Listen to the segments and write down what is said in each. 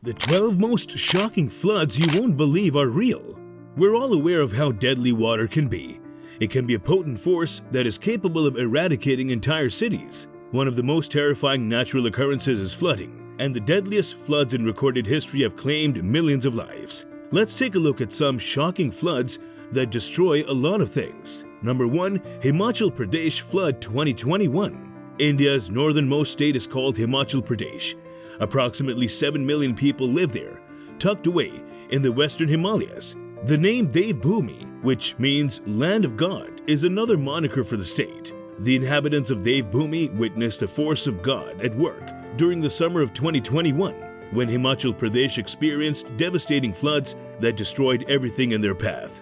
The 12 most shocking floods you won't believe are real. We're all aware of how deadly water can be. It can be a potent force that is capable of eradicating entire cities. One of the most terrifying natural occurrences is flooding, and the deadliest floods in recorded history have claimed millions of lives. Let's take a look at some shocking floods that destroy a lot of things. Number 1. Himachal Pradesh Flood 2021. India's northernmost state is called Himachal Pradesh. Approximately 7 million people live there, tucked away in the western Himalayas. The name Devbhoomi, which means land of God, is another moniker for the state. The inhabitants of Devbhoomi witnessed the force of God at work during the summer of 2021, when Himachal Pradesh experienced devastating floods that destroyed everything in their path.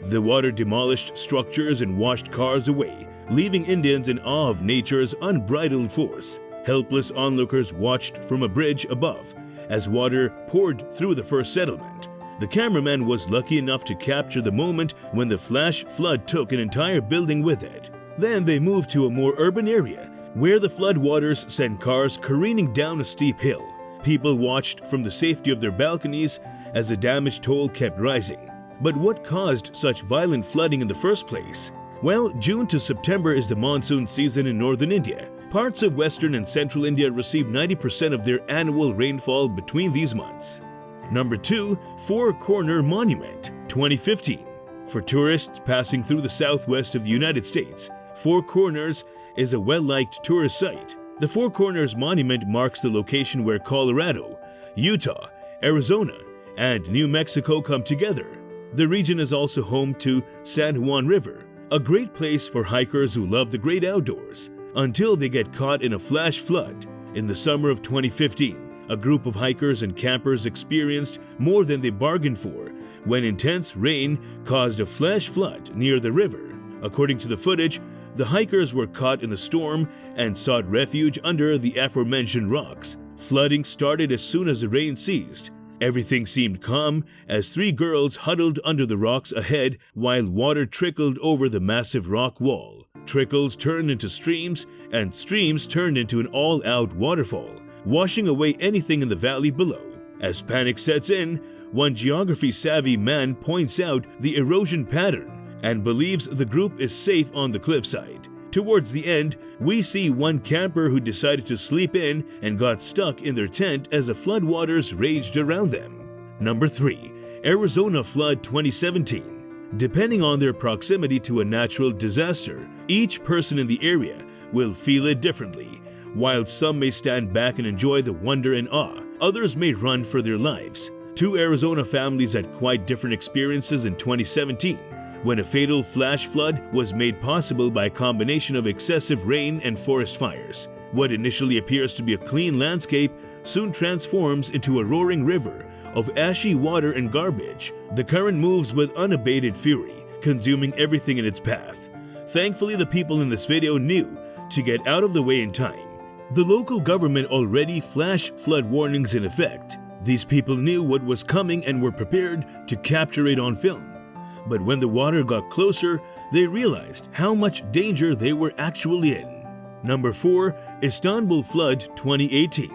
The water demolished structures and washed cars away, leaving Indians in awe of nature's unbridled force. Helpless onlookers watched from a bridge above as water poured through the first settlement. The cameraman was lucky enough to capture the moment when the flash flood took an entire building with it. Then they moved to a more urban area where the flood waters sent cars careening down a steep hill. People watched from the safety of their balconies as the damage toll kept rising. But what caused such violent flooding in the first place? Well, June to September is the monsoon season in northern India. Parts of western and central India receive 90% of their annual rainfall between these months. Number 2. Four Corner Monument 2015. For tourists passing through the southwest of the United States, Four Corners is a well-liked tourist site. The Four Corners Monument marks the location where Colorado, Utah, Arizona, and New Mexico come together. The region is also home to San Juan River, a great place for hikers who love the great outdoors, until they get caught in a flash flood. In the summer of 2015, a group of hikers and campers experienced more than they bargained for when intense rain caused a flash flood near the river. According to the footage, the hikers were caught in the storm and sought refuge under the aforementioned rocks. Flooding started as soon as the rain ceased. Everything seemed calm as 3 girls huddled under the rocks ahead while water trickled over the massive rock wall. Trickles turned into streams, and streams turned into an all-out waterfall, washing away anything in the valley below. As panic sets in, one geography-savvy man points out the erosion pattern and believes the group is safe on the cliffside. Towards the end, we see one camper who decided to sleep in and got stuck in their tent as the floodwaters raged around them. Number 3. Arizona Flood 2017. Depending on their proximity to a natural disaster, each person in the area will feel it differently. While some may stand back and enjoy the wonder and awe, others may run for their lives. 2 Arizona families had quite different experiences in 2017, when a fatal flash flood was made possible by a combination of excessive rain and forest fires. What initially appears to be a clean landscape soon transforms into a roaring river of ashy water and garbage. The current moves with unabated fury, consuming everything in its path. Thankfully, the people in this video knew to get out of the way in time. The local government already flashed flood warnings in effect. These people knew what was coming and were prepared to capture it on film. But when the water got closer, they realized how much danger they were actually in. Number 4. Istanbul Flood 2018.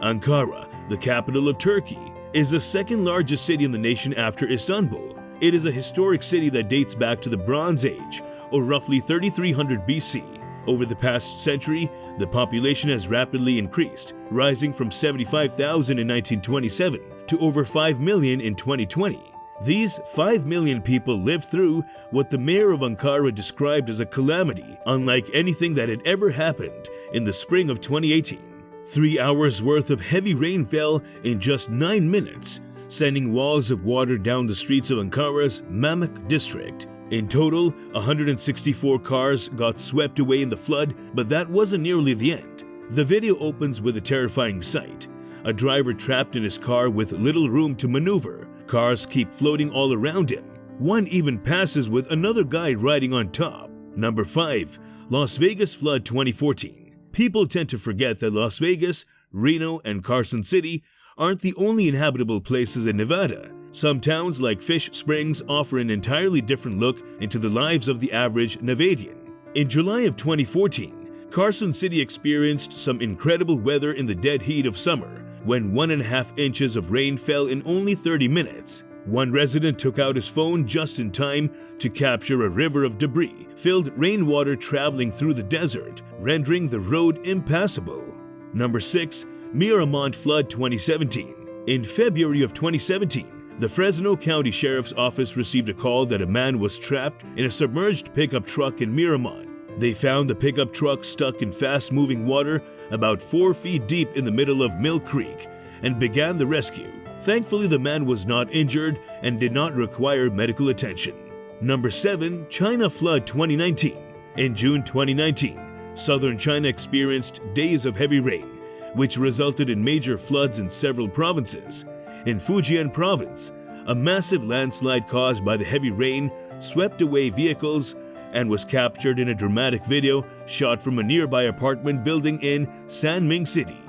Ankara, the capital of Turkey, is the second largest city in the nation after Istanbul. It is a historic city that dates back to the Bronze Age, or roughly 3300 BC. Over the past century, the population has rapidly increased, rising from 75,000 in 1927 to over 5 million in 2020. These 5 million people lived through what the mayor of Ankara described as a calamity unlike anything that had ever happened in the spring of 2018. 3 hours worth of heavy rain fell in just 9 minutes, sending walls of water down the streets of Ankara's Mamak district. In total, 164 cars got swept away in the flood, but that wasn't nearly the end. The video opens with a terrifying sight: a driver trapped in his car with little room to maneuver. Cars keep floating all around him. One even passes with another guy riding on top. Number 5. Las Vegas Flood 2014. People tend to forget that Las Vegas, Reno, and Carson City aren't the only inhabitable places in Nevada. Some towns like Fish Springs offer an entirely different look into the lives of the average Nevadian. In July of 2014, Carson City experienced some incredible weather in the dead heat of summer, when 1.5 inches of rain fell in only 30 minutes. One resident took out his phone just in time to capture a river of debris-filled rainwater traveling through the desert, rendering the road impassable. Number 6. Miramont Flood 2017. In February of 2017, the Fresno County Sheriff's Office received a call that a man was trapped in a submerged pickup truck in Miramont. They found the pickup truck stuck in fast-moving water about 4 feet deep in the middle of Mill Creek and began the rescue. Thankfully, the man was not injured and did not require medical attention. Number 7. China Flood 2019. In June 2019, southern China experienced days of heavy rain, which resulted in major floods in several provinces. In Fujian Province, a massive landslide caused by the heavy rain swept away vehicles and was captured in a dramatic video shot from a nearby apartment building in Sanming City.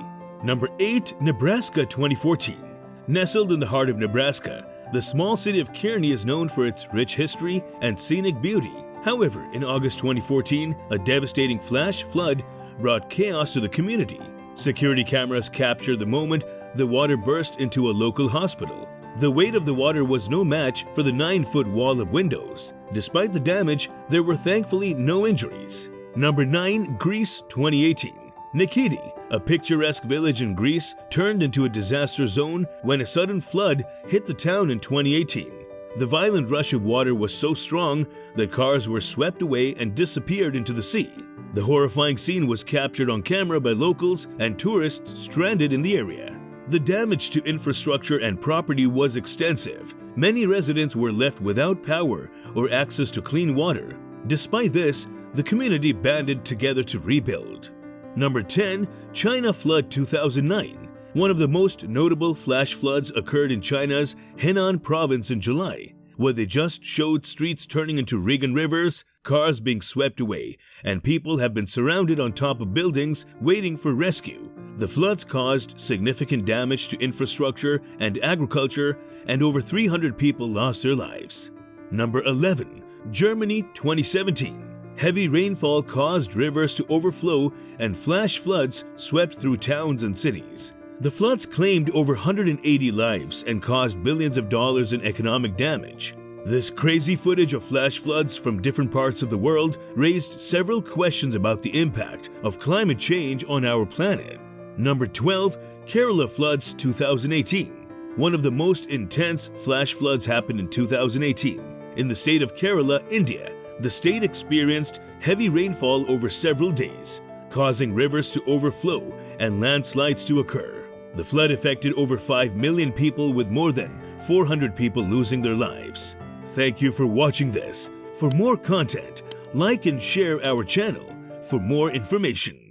Number 8. Nebraska 2014. Nestled in the heart of Nebraska, the small city of Kearney is known for its rich history and scenic beauty. However, in August 2014, a devastating flash flood brought chaos to the community. Security cameras captured the moment the water burst into a local hospital. The weight of the water was no match for the 9-foot wall of windows. Despite the damage, there were thankfully no injuries. Number 9. Greece 2018. Nikiti, a picturesque village in Greece, turned into a disaster zone when a sudden flood hit the town in 2018. The violent rush of water was so strong that cars were swept away and disappeared into the sea. The horrifying scene was captured on camera by locals and tourists stranded in the area. The damage to infrastructure and property was extensive. Many residents were left without power or access to clean water. Despite this, the community banded together to rebuild. Number 10. China Flood 2009. One of the most notable flash floods occurred in China's Henan province in July, where they just showed streets turning into Regan rivers, cars being swept away, and people have been surrounded on top of buildings waiting for rescue. The floods caused significant damage to infrastructure and agriculture, and over 300 people lost their lives. Number 11. Germany 2017. Heavy rainfall caused rivers to overflow and flash floods swept through towns and cities. The floods claimed over 180 lives and caused billions of dollars in economic damage. This crazy footage of flash floods from different parts of the world raised several questions about the impact of climate change on our planet. Number 12. Kerala Floods 2018. One of the most intense flash floods happened in 2018. In the state of Kerala, India, the state experienced heavy rainfall over several days, causing rivers to overflow and landslides to occur. The flood affected over 5 million people, with more than 400 people losing their lives. Thank you for watching this. For more content, like and share our channel for more information.